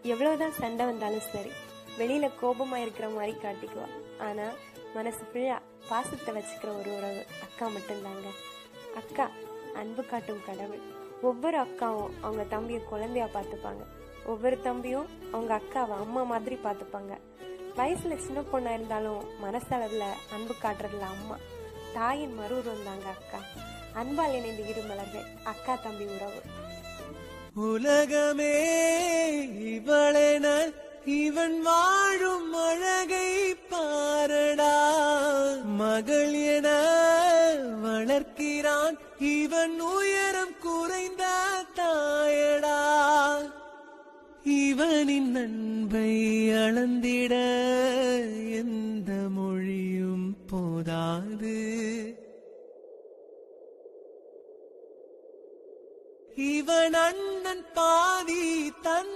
எவ்வளவுதான் சண்டை வந்தாலும் சரி, வெளியில கோபமா இருக்கிற மாதிரி காட்டிக்குவா. ஆனா மனசு ஃபுல்லா பாசத்தை வச்சுக்கிற ஒரு உறவு அக்கா மட்டும்தாங்க. அக்கா அன்பு காட்டும் கடவுள். ஒவ்வொரு அக்காவும் அவங்க தம்பியை குழந்தையா பார்த்துப்பாங்க. ஒவ்வொரு தம்பியும் அவங்க அக்காவை அம்மா மாதிரி பார்த்துப்பாங்க. வயசுல சின்ன பொண்ணா இருந்தாலும் மனசளவுல அன்பு காட்டுறதுல அம்மா. தாயின் மறுஉருவம் தாங்க அக்கா. அன்பால் இணைந்த இரு மலர்கள் அக்கா தம்பி உறவு. உலகமே இவளென இவன் வாழும் அழகை பாரடா, மகள் என வளர்க்கிறான் இவன் உயரம் குறைந்த தாயடா. இவனின் அன்பை அளந்திட எந்த மொழியும் போதாது. இவன் அண்ணன் பாதி தன்